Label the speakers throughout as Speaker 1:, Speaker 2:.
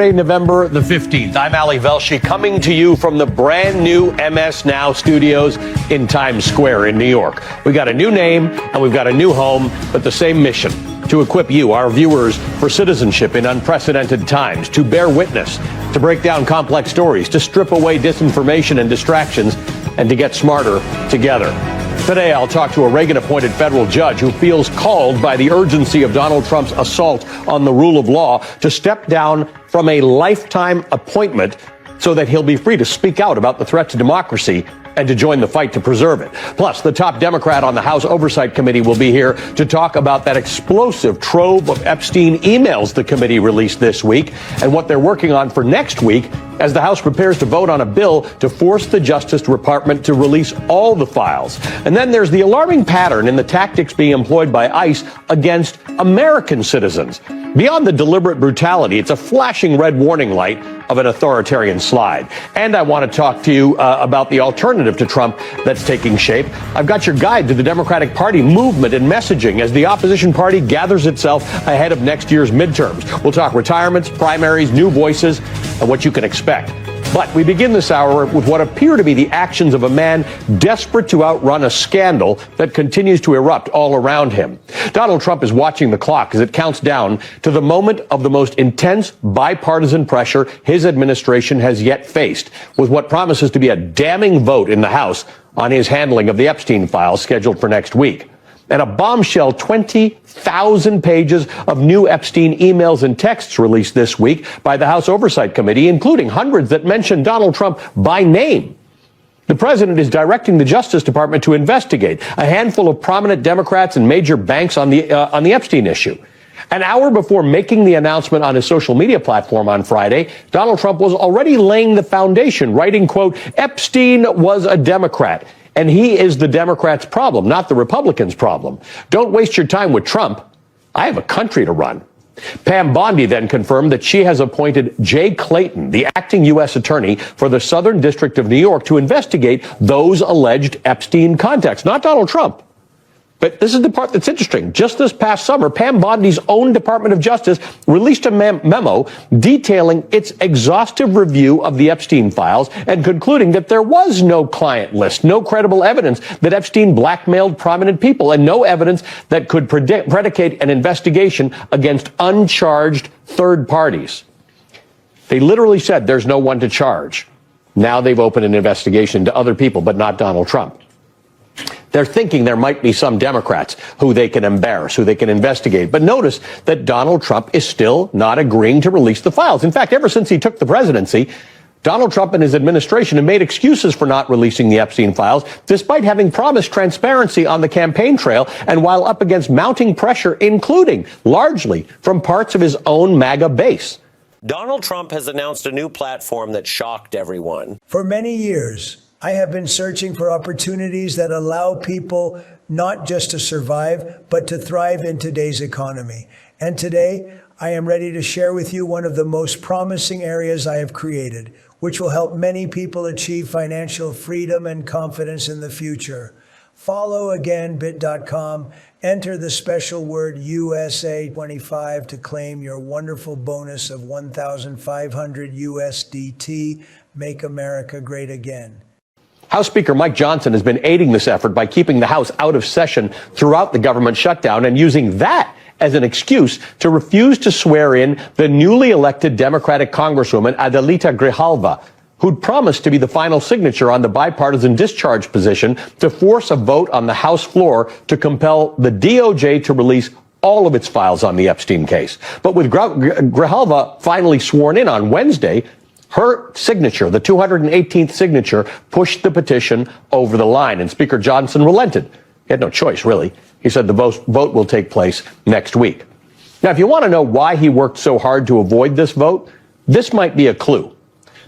Speaker 1: Saturday, November the 15th. I'm Velshi, coming to you from the brand new MS Now studios in Times Square in New York. We got a new name and we've got a new home, but the same mission: to equip you, our viewers, for citizenship in unprecedented times, to bear witness, to break down complex stories, to strip away disinformation and distractions, and to get smarter together. Today, I'll talk to a Reagan-appointed federal judge who feels called by the urgency of Donald Trump's assault on the rule of law to step down from a lifetime appointment so that he'll be free to speak out about the threat to democracy and to join the fight to preserve it. Plus, the top Democrat on the House Oversight Committee will be here to talk about that explosive trove of Epstein emails the committee released this week and what they're working on for next week as the House prepares to vote on a bill to force the Justice Department to release all the files. And then there's the alarming pattern in the tactics being employed by ICE against American citizens. Beyond the deliberate brutality, it's a flashing red warning light of an authoritarian slide. And I want to talk to you about the alternative to Trump that's taking shape. I've got your guide to the Democratic Party movement and messaging as the opposition party gathers itself ahead of next year's midterms. We'll talk retirements, primaries, new voices, and what you can expect. But we begin this hour with what appear to be the actions of a man desperate to outrun a scandal that continues to erupt all around him. Donald Trump is watching the clock as it counts down to the moment of the most intense bipartisan pressure his administration has yet faced, with what promises to be a damning vote in the House on his handling of the Epstein files scheduled for next week. And a bombshell 20,000 pages of new Epstein emails and texts released this week by the House Oversight Committee, including hundreds that mention Donald Trump by name. The president is directing the Justice Department to investigate a handful of prominent Democrats and major banks on the Epstein issue. An hour before making the announcement on his social media platform on Friday, Donald Trump was already laying the foundation, writing, quote, "Epstein was a Democrat, and he is the Democrats' problem, not the Republicans' problem. Don't waste your time with Trump. I have a country to run." Pam Bondi then confirmed that she has appointed Jay Clayton, the acting U.S. attorney for the Southern District of New York, to investigate those alleged Epstein contacts, not Donald Trump. But this is the part that's interesting. Just this past summer, Pam Bondi's own Department of Justice released a memo detailing its exhaustive review of the Epstein files and concluding that there was no client list, no credible evidence that Epstein blackmailed prominent people, and no evidence that could predicate an investigation against uncharged third parties. They literally said there's no one to charge. Now they've opened an investigation to other people, but not Donald Trump. They're thinking there might be some Democrats who they can embarrass, who they can investigate. But notice that Donald Trump is still not agreeing to release the files. In fact, ever since he took the presidency, Donald Trump and his administration have made excuses for not releasing the Epstein files, despite having promised transparency on the campaign trail and while up against mounting pressure, including largely from parts of his own MAGA base.
Speaker 2: Donald Trump has announced a new platform that shocked everyone.
Speaker 3: For many years, I have been searching for opportunities that allow people not just to survive, but to thrive in today's economy. And today, I am ready to share with you one of the most promising areas I have created, which will help many people achieve financial freedom and confidence in the future. Follow again bit.com, enter the special word USA25 to claim your wonderful bonus of 1,500 USDT. Make America great again.
Speaker 1: House Speaker Mike Johnson has been aiding this effort by keeping the House out of session throughout the government shutdown and using that as an excuse to refuse to swear in the newly elected Democratic Congresswoman Adelita Grijalva, who'd promised to be the final signature on the bipartisan discharge position to force a vote on the House floor to compel the DOJ to release all of its files on the Epstein case. But with Grijalva finally sworn in on Wednesday, her signature, the 218th signature, pushed the petition over the line, and Speaker Johnson relented. He had no choice, really. He said the vote will take place next week. Now, if you want to know why he worked so hard to avoid this vote, this might be a clue.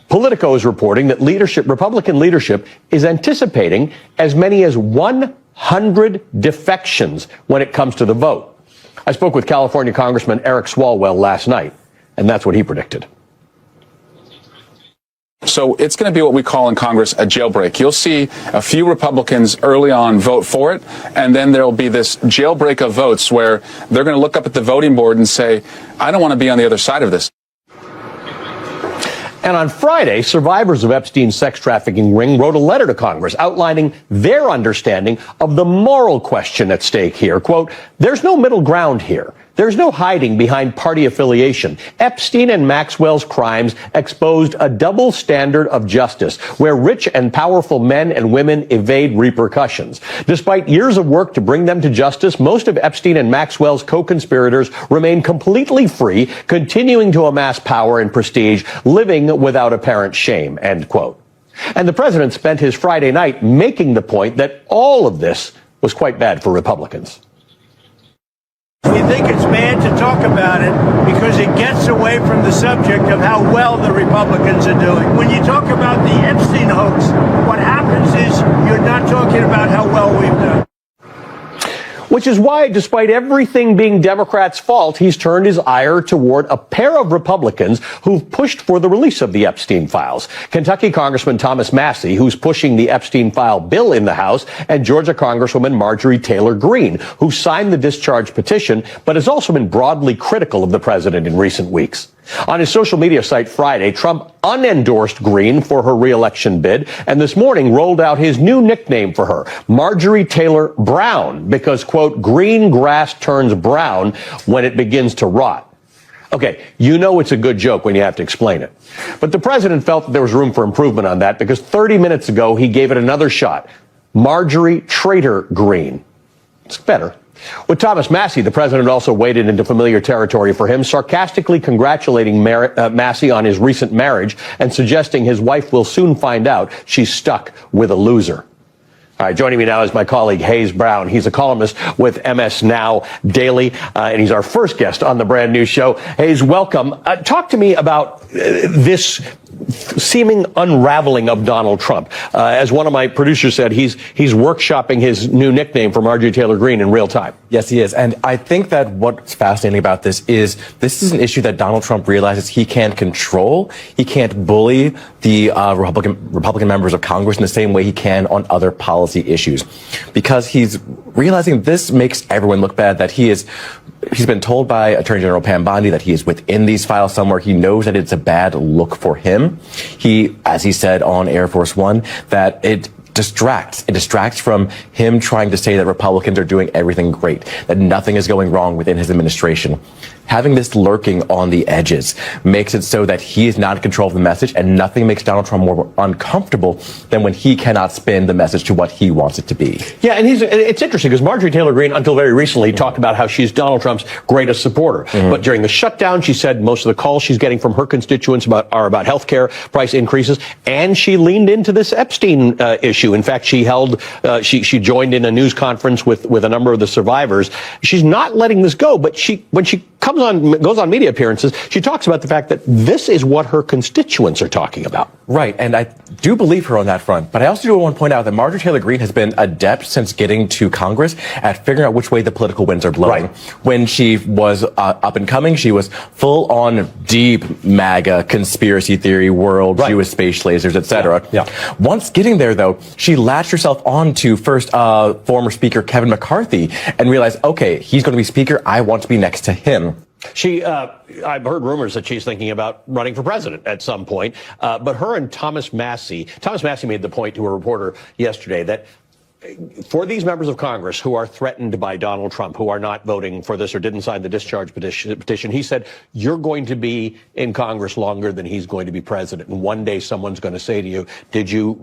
Speaker 1: Politico is reporting that Republican leadership is anticipating as many as 100 defections when it comes to the vote. I spoke with California Congressman Eric Swalwell last night, and that's what he predicted.
Speaker 4: So it's going to be what we call in Congress a jailbreak. You'll see a few Republicans early on vote for it, and then there will be this jailbreak of votes where they're going to look up at the voting board and say, I don't want to be on the other side of this.
Speaker 1: And on Friday, survivors of Epstein's sex trafficking ring wrote a letter to Congress outlining their understanding of the moral question at stake here. Quote, "There's no middle ground here. There's no hiding behind party affiliation. Epstein and Maxwell's crimes exposed a double standard of justice where rich and powerful men and women evade repercussions. Despite years of work to bring them to justice, most of Epstein and Maxwell's co-conspirators remain completely free, continuing to amass power and prestige, living without apparent shame," end quote. And the president spent his Friday night making the point that all of this was quite bad for Republicans.
Speaker 5: We think it's bad to talk about it because it gets away from the subject of how well the Republicans are doing. When you talk about the Epstein hoax, what happens is you're not talking about how well we've done.
Speaker 1: Which is why, despite everything being Democrats' fault, he's turned his ire toward a pair of Republicans who've pushed for the release of the Epstein files. Kentucky Congressman Thomas Massie, who's pushing the Epstein file bill in the House, and Georgia Congresswoman Marjorie Taylor Greene, who signed the discharge petition, but has also been broadly critical of the president in recent weeks. On his social media site Friday, Trump unendorsed Greene for her re-election bid, and this morning rolled out his new nickname for her, Marjorie Taylor Brown, because, quote, "green grass turns brown when it begins to rot." Okay, you know it's a good joke when you have to explain it. But the president felt that there was room for improvement on that because 30 minutes ago he gave it another shot, Marjorie Traitor Greene. It's better. With Thomas Massie, the president also waded into familiar territory for him, sarcastically congratulating Massie on his recent marriage and suggesting his wife will soon find out she's stuck with a loser. All right, joining me now is my colleague Hayes Brown. He's a columnist with MS Now Daily, and he's our first guest on the brand new show. Hayes, welcome. Talk to me about this seeming unraveling of Donald Trump. As one of my producers said, he's workshopping his new nickname for Marjorie Taylor Greene in real time.
Speaker 6: Yes, he is. And I think that what's fascinating about this is an issue that Donald Trump realizes he can't control. He can't bully the Republican members of Congress in the same way he can on other policy issues, because he's realizing this makes everyone look bad, that he's been told by Attorney General Pam Bondi that he is within these files somewhere. He knows that it's a bad look for him. He, as he said on Air Force One, that it distracts from him trying to say that Republicans are doing everything great, that nothing is going wrong within his administration. Having this lurking on the edges makes it so that he is not in control of the message, and nothing makes Donald Trump more uncomfortable than when he cannot spin the message to what he wants it to be.
Speaker 1: Yeah, and it's interesting because Marjorie Taylor Greene, until very recently, talked about how she's Donald Trump's greatest supporter. But during the shutdown, she said most of the calls she's getting from her constituents are about health care price increases, and she leaned into this Epstein issue. In fact, she joined in a news conference with a number of the survivors. She's not letting this go, but when she goes on media appearances, she talks about the fact that this is what her constituents are talking about.
Speaker 6: Right, and I do believe her on that front. But I also do want to point out that Marjorie Taylor Greene has been adept since getting to Congress at figuring out which way the political winds are blowing.
Speaker 1: Right.
Speaker 6: When she was up and coming, she was full on deep MAGA conspiracy theory world,
Speaker 1: right.
Speaker 6: Jewish space lasers, etc.
Speaker 1: Yeah.
Speaker 6: Once getting there, though, she latched herself on to first former Speaker Kevin McCarthy and realized, okay, he's going to be Speaker. I want to be next to him.
Speaker 1: I've heard rumors that she's thinking about running for president at some point. But her and Thomas Massie made the point to a reporter yesterday that for these members of Congress who are threatened by Donald Trump, who are not voting for this or didn't sign the discharge petition, he said, you're going to be in Congress longer than he's going to be president. And one day someone's going to say to you, did you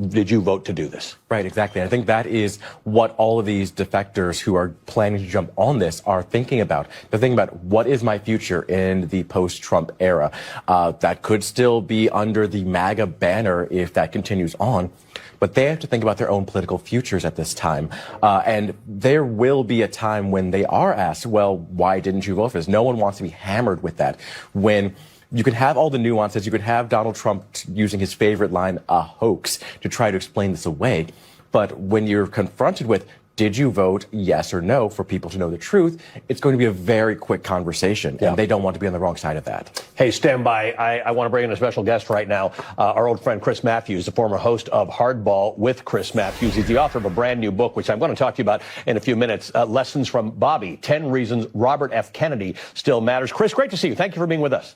Speaker 1: vote to do this?
Speaker 6: Right, exactly. I think that is what all of these defectors who are planning to jump on this are thinking about. They're thinking about, what is my future in the post-Trump era? That could still be under the MAGA banner if that continues on. But they have to think about their own political futures at this time. And there will be a time when they are asked, well, why didn't you vote for this? No one wants to be hammered with that. When you could have all the nuances, you could have Donald Trump using his favorite line, a hoax, to try to explain this away. But when you're confronted with, did you vote yes or no, for people to know the truth, it's going to be a very quick conversation, and they don't want to be on the wrong side of that.
Speaker 1: Hey, stand by. I want to bring in a special guest right now, our old friend Chris Matthews, the former host of Hardball with Chris Matthews. He's the author of a brand new book, which I'm going to talk to you about in a few minutes, Lessons from Bobby, 10 Reasons Robert F. Kennedy Still Matters. Chris, great to see you. Thank you for being with us.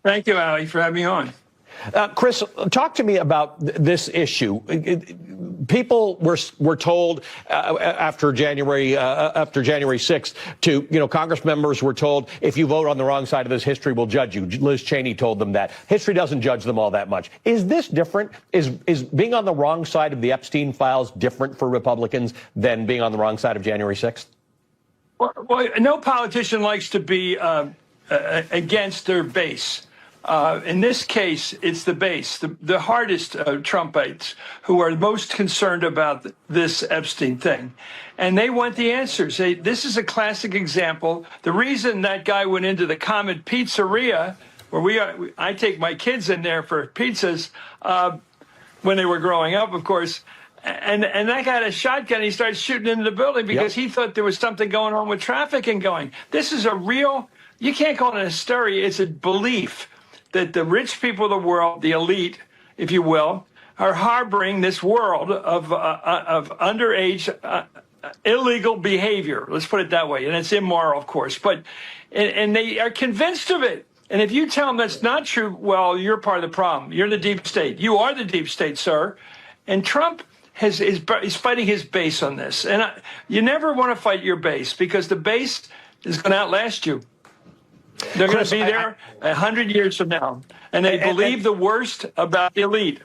Speaker 7: Thank you, Ali, for having me on.
Speaker 1: Chris, talk to me about this issue. People were told after January 6th to, Congress members were told, if you vote on the wrong side of this, history will judge you. Liz Cheney told them that. History doesn't judge them all that much. Is this different? Is being on the wrong side of the Epstein files different for Republicans than being on the wrong side of January 6th?
Speaker 7: Well, no politician likes to be against their base. In this case, it's the base, the hardest Trumpites who are most concerned about this Epstein thing. And they want the answers. This is a classic example. The reason that guy went into the Comet Pizzeria, where I take my kids in there for pizzas when they were growing up, of course, and that guy had a shotgun. He started shooting into the building because he thought there was something going on with trafficking going. This is a real, you can't call it a hysteria, it's a belief that the rich people of the world, the elite, if you will, are harboring this world of underage illegal behavior. Let's put it that way. And it's immoral, of course. But and they are convinced of it. And if you tell them that's not true, well, you're part of the problem. You're the deep state. You are the deep state, sir. And Trump is fighting his base on this. And you never want to fight your base because the base is going to outlast you. They're going to be there 100 years from now, and they believe the worst about the elite.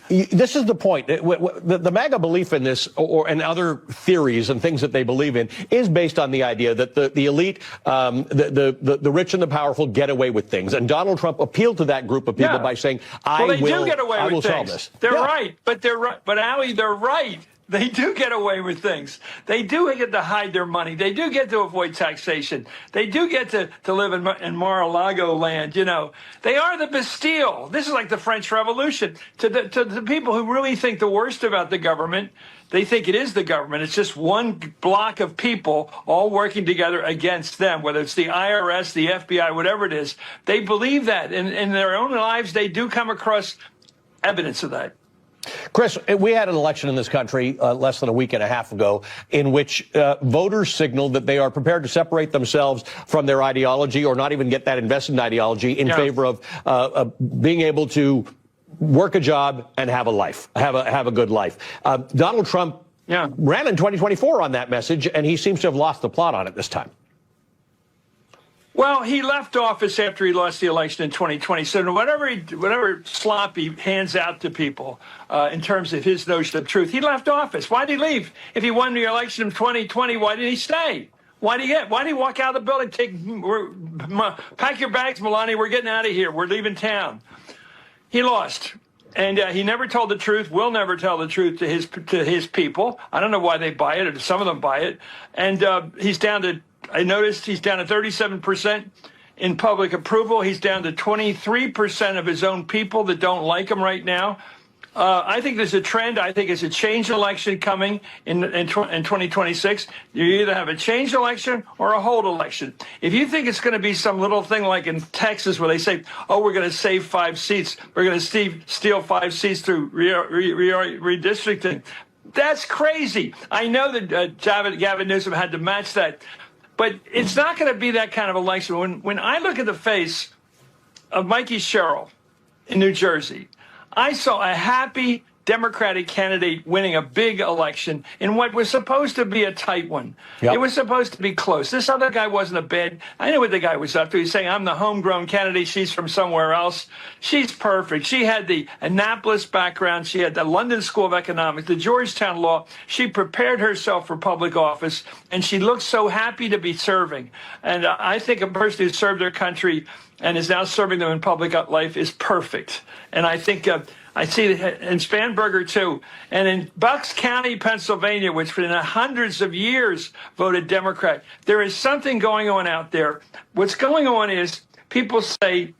Speaker 1: This is the point. The MAGA belief in this, and other theories and things that they believe in, is based on the idea that the elite, the rich and the powerful, get away with things. And Donald Trump appealed to that group of people by saying, "I will solve this."
Speaker 7: They're right, but Ali, they're right. They do get away with things. They do get to hide their money. They do get to avoid taxation. They do get to live in Mar-a-Lago land. They are the Bastille. This is like the French Revolution. To the people who really think the worst about the government, they think it is the government. It's just one block of people all working together against them, whether it's the IRS, the FBI, whatever it is. They believe that. In their own lives, they do come across evidence of that.
Speaker 1: Chris, we had an election in this country less than a week and a half ago in which voters signaled that they are prepared to separate themselves from their ideology or not even get that invested in ideology in favor of being able to work a job and have a life, have a good life. Donald Trump ran in 2024 on that message, and he seems to have lost the plot on it this time.
Speaker 7: Well, he left office after he lost the election in 2020. So whatever slop he hands out to people in terms of his notion of truth, he left office. Why did he leave? If he won the election in 2020, why did he stay? Why did he walk out of the building? Pack your bags, Melania. We're getting out of here. We're leaving town. He lost. And he never told the truth, will never tell the truth to his people. I don't know why they buy it, or some of them buy it. And I noticed he's down to 37% in public approval. He's down to 23% of his own people that don't like him right now. I think there's a trend. I think it's a change election coming in 2026. You either have a change election or a hold election. If you think it's going to be some little thing like in Texas where they say, oh, we're going to save 5 seats, we're going to steal 5 seats through redistricting, that's crazy. I know that Gavin Newsom had to match that. But it's not going to be that kind of election. When I look at the face of Mikey Sherrill in New Jersey, I saw a happy Democratic candidate winning a big election in what was supposed to be a tight one. Yep. It was supposed to be close. This other guy wasn't a bad. I knew what the guy was up to. He's saying, I'm the homegrown candidate. She's from somewhere else. She's perfect. She had the Annapolis background. She had the London School of Economics, the Georgetown Law. She prepared herself for public office, and she looked so happy to be serving. And I think a person who served their country and is now serving them in public life is perfect. And I think I see it in Spanberger, too. And in Bucks County, Pennsylvania, which for hundreds of years voted Democrat, there is something going on out there. What's going on is people say,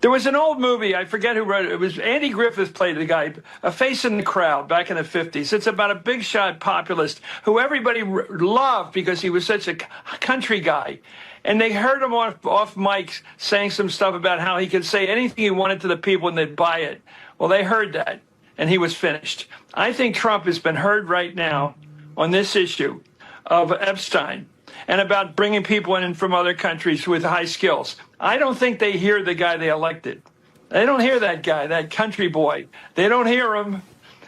Speaker 7: there was an old movie, I forget who wrote it. It was Andy Griffith played the guy, A Face in the Crowd, back in the 50s. It's about a big shot populist who everybody loved because he was such a country guy. And they heard him off mic saying some stuff about how he could say anything he wanted to the people and they'd buy it. Well, they heard that, and he was finished. I think Trump has been heard right now on this issue of Epstein and about bringing people in from other countries with high skills. I don't think they hear the guy they elected. They don't hear that guy, that country boy. They don't hear him.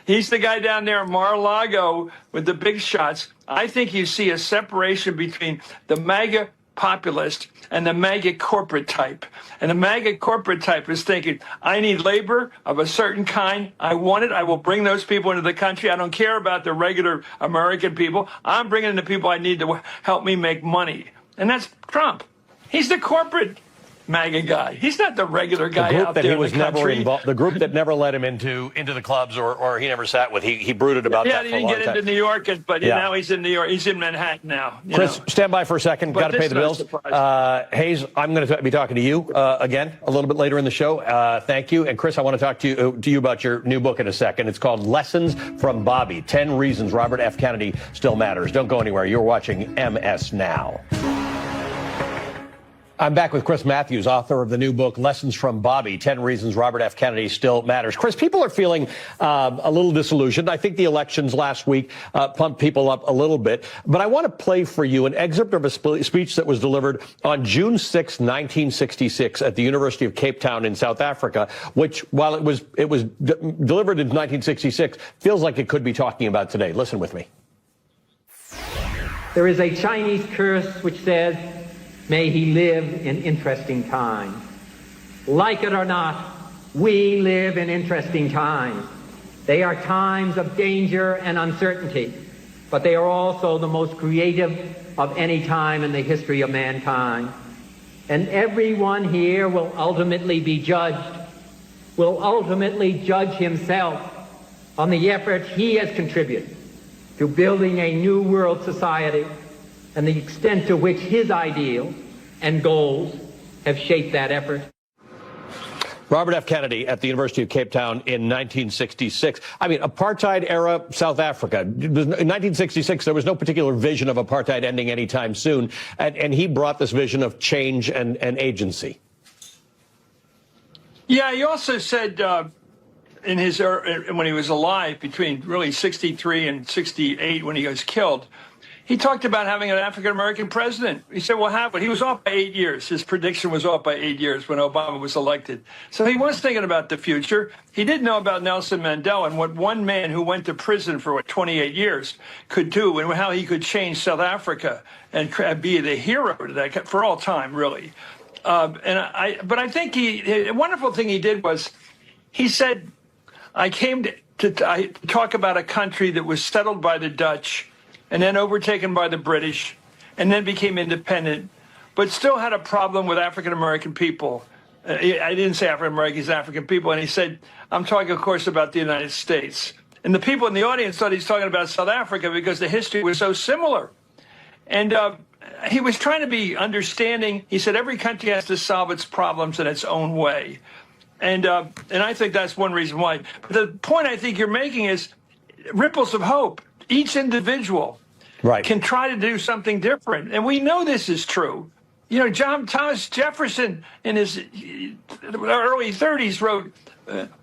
Speaker 7: He's the guy down there in Mar-a-Lago with the big shots. I think you see a separation between the MAGA populist and the MAGA corporate type. And the MAGA corporate type is thinking, I need labor of a certain kind. I want it. I will bring those people into the country. I don't care about the regular American people. I'm bringing in the people I need to help me make money. And that's Trump. He's the corporate MAGA guy. He's not the regular guy out there in the country.
Speaker 1: The group that never let him into the clubs or he never sat with. He brooded about that for a long time.
Speaker 7: Yeah, he didn't get into New York, but now he's in New York. He's in Manhattan now.
Speaker 1: Chris, stand by for a second. Got to pay the bills. Hayes, I'm going to be talking to you again a little bit later in the show. Thank you. And Chris, I want to talk to you about your new book in a second. It's called Lessons from Bobby, 10 Reasons Robert F. Kennedy Still Matters. Don't go anywhere. You're watching MS Now. I'm back with Chris Matthews, author of the new book, Lessons from Bobby, 10 Reasons Robert F. Kennedy Still Matters. Chris, people are feeling a little disillusioned. I think the elections last week pumped people up a little bit. But I want to play for you an excerpt of a speech that was delivered on June 6, 1966 at the University of Cape Town in South Africa, which, while it was delivered in 1966, feels like it could be talking about today. Listen with me.
Speaker 8: There is a Chinese curse which says, may he live in interesting times. Like it or not, we live in interesting times. They are times of danger and uncertainty, but they are also the most creative of any time in the history of mankind. And everyone here will ultimately be judged, will ultimately judge himself on the effort he has contributed to building a new world society and the extent to which his ideals and goals have shaped that effort.
Speaker 1: Robert F. Kennedy at the University of Cape Town in 1966. I mean, apartheid-era South Africa. In 1966, there was no particular vision of apartheid ending anytime soon, and he brought this vision of change and agency.
Speaker 7: Yeah, he also said in his when he was alive, between really 63 and 68, when he was killed, he talked about having an African-American president. He said, well, have it. He was off by 8 years. His prediction was off by 8 years when Obama was elected. So he was thinking about the future. He didn't know about Nelson Mandela and what one man who went to prison for, 28 years could do, and how he could change South Africa and be the hero to that for all time, really. But I think a wonderful thing he did was he said, I came to talk about a country that was settled by the Dutch and then overtaken by the British, and then became independent, but still had a problem with African-American people. I didn't say African-Americans, African people, and he said, I'm talking, of course, about the United States. And the people in the audience thought he's talking about South Africa because the history was so similar. And he was trying to be understanding. He said, every country has to solve its problems in its own way. And I think that's one reason why. But the point I think you're making is ripples of hope. Each individual can try to do something different. And we know this is true. You know, Thomas Jefferson in his early 30s wrote,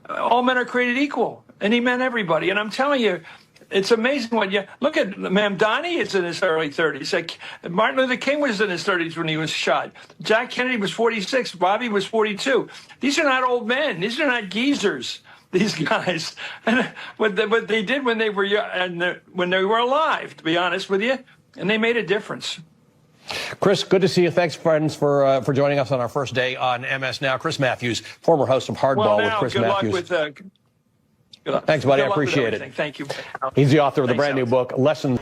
Speaker 7: all men are created equal. And he meant everybody. And I'm telling you, it's amazing what you look at. Mamdani is in his early 30s. Like Martin Luther King was in his 30s when he was shot. Jack Kennedy was 46. Bobby was 42. These are not old men. These are not geezers. These guys, and what they did when they were when they were alive, to be honest with you, and they made a difference.
Speaker 1: Chris, good to see you. Thanks, friends, for joining us on our first day on MS Now. Chris Matthews, former host of Hardball with Chris Matthews.
Speaker 7: Good luck.
Speaker 1: Thanks, buddy. I appreciate it.
Speaker 7: Thank you.
Speaker 1: He's the author of the brand new book, Lessons.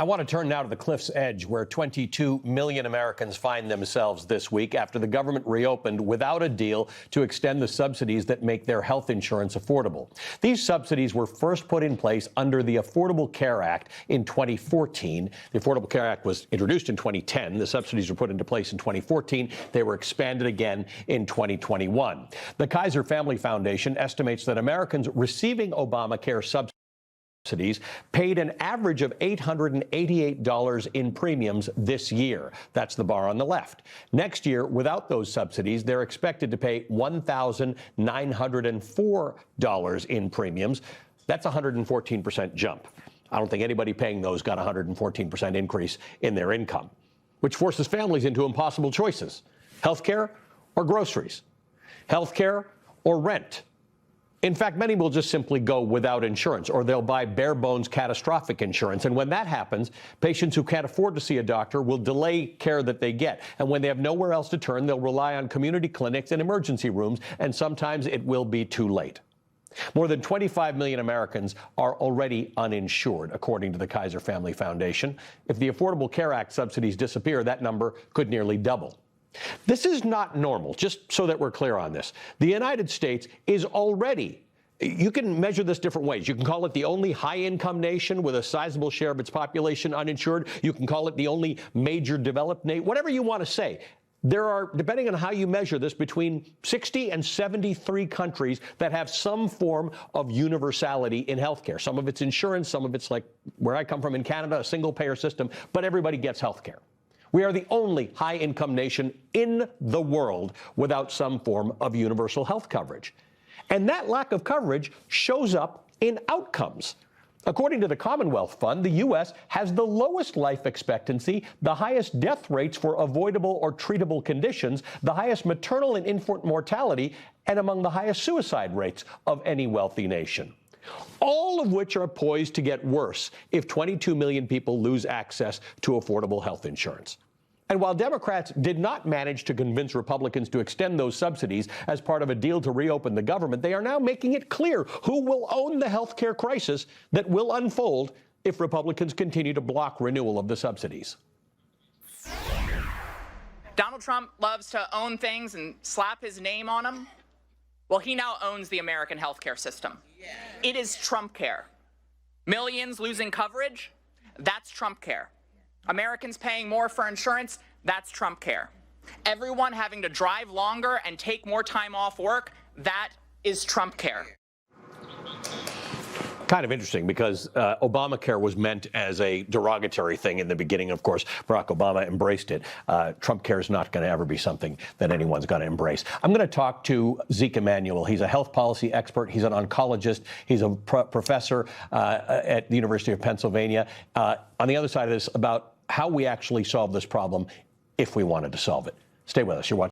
Speaker 1: I want to turn now to the cliff's edge, where 22 million Americans find themselves this week after the government reopened without a deal to extend the subsidies that make their health insurance affordable. These subsidies were first put in place under the Affordable Care Act in 2014. The Affordable Care Act was introduced in 2010. The subsidies were put into place in 2014. They were expanded again in 2021. The Kaiser Family Foundation estimates that Americans receiving Obamacare subsidies paid an average of $888 in premiums this year. That's the bar on the left. Next year, without those subsidies, they're expected to pay $1,904 in premiums. That's a 114% jump. I don't think anybody paying those got a 114% increase in their income, which forces families into impossible choices: healthcare or groceries. healthcare or rent. In fact, many will just simply go without insurance, or they'll buy bare bones catastrophic insurance. And when that happens, patients who can't afford to see a doctor will delay care that they get. And when they have nowhere else to turn, they'll rely on community clinics and emergency rooms, and sometimes it will be too late. More than 25 million Americans are already uninsured, according to the Kaiser Family Foundation. If the Affordable Care Act subsidies disappear, that number could nearly double. This is not normal, just so that we're clear on this. The United States is already, you can measure this different ways. You can call it the only high-income nation with a sizable share of its population uninsured. You can call it the only major developed nation, whatever you want to say. There are, depending on how you measure this, between 60 and 73 countries that have some form of universality in healthcare. Some of it's insurance, some of it's like where I come from in Canada, a single-payer system, but everybody gets healthcare. We are the only high-income nation in the world without some form of universal health coverage. And that lack of coverage shows up in outcomes. According to the Commonwealth Fund, the U.S. has the lowest life expectancy, the highest death rates for avoidable or treatable conditions, the highest maternal and infant mortality, and among the highest suicide rates of any wealthy nation. All of which are poised to get worse if 22 million people lose access to affordable health insurance. And while Democrats did not manage to convince Republicans to extend those subsidies as part of a deal to reopen the government, they are now making it clear who will own the health care crisis that will unfold if Republicans continue to block renewal of the subsidies.
Speaker 9: Donald Trump loves to own things and slap his name on them. Well, he now owns the American healthcare system. It is Trump care. Millions losing coverage, that's Trump care. Americans paying more for insurance, that's Trump care. Everyone having to drive longer and take more time off work, that is Trump care.
Speaker 1: Kind of interesting because Obamacare was meant as a derogatory thing in the beginning. Of course, Barack Obama embraced it. Trump care is not going to ever be something that anyone's going to embrace. I'm going to talk to Zeke Emanuel. He's a health policy expert. He's an oncologist. He's a professor at the University of Pennsylvania. On the other side of this, about how we actually solve this problem if we wanted to solve it. Stay with us. You're watching.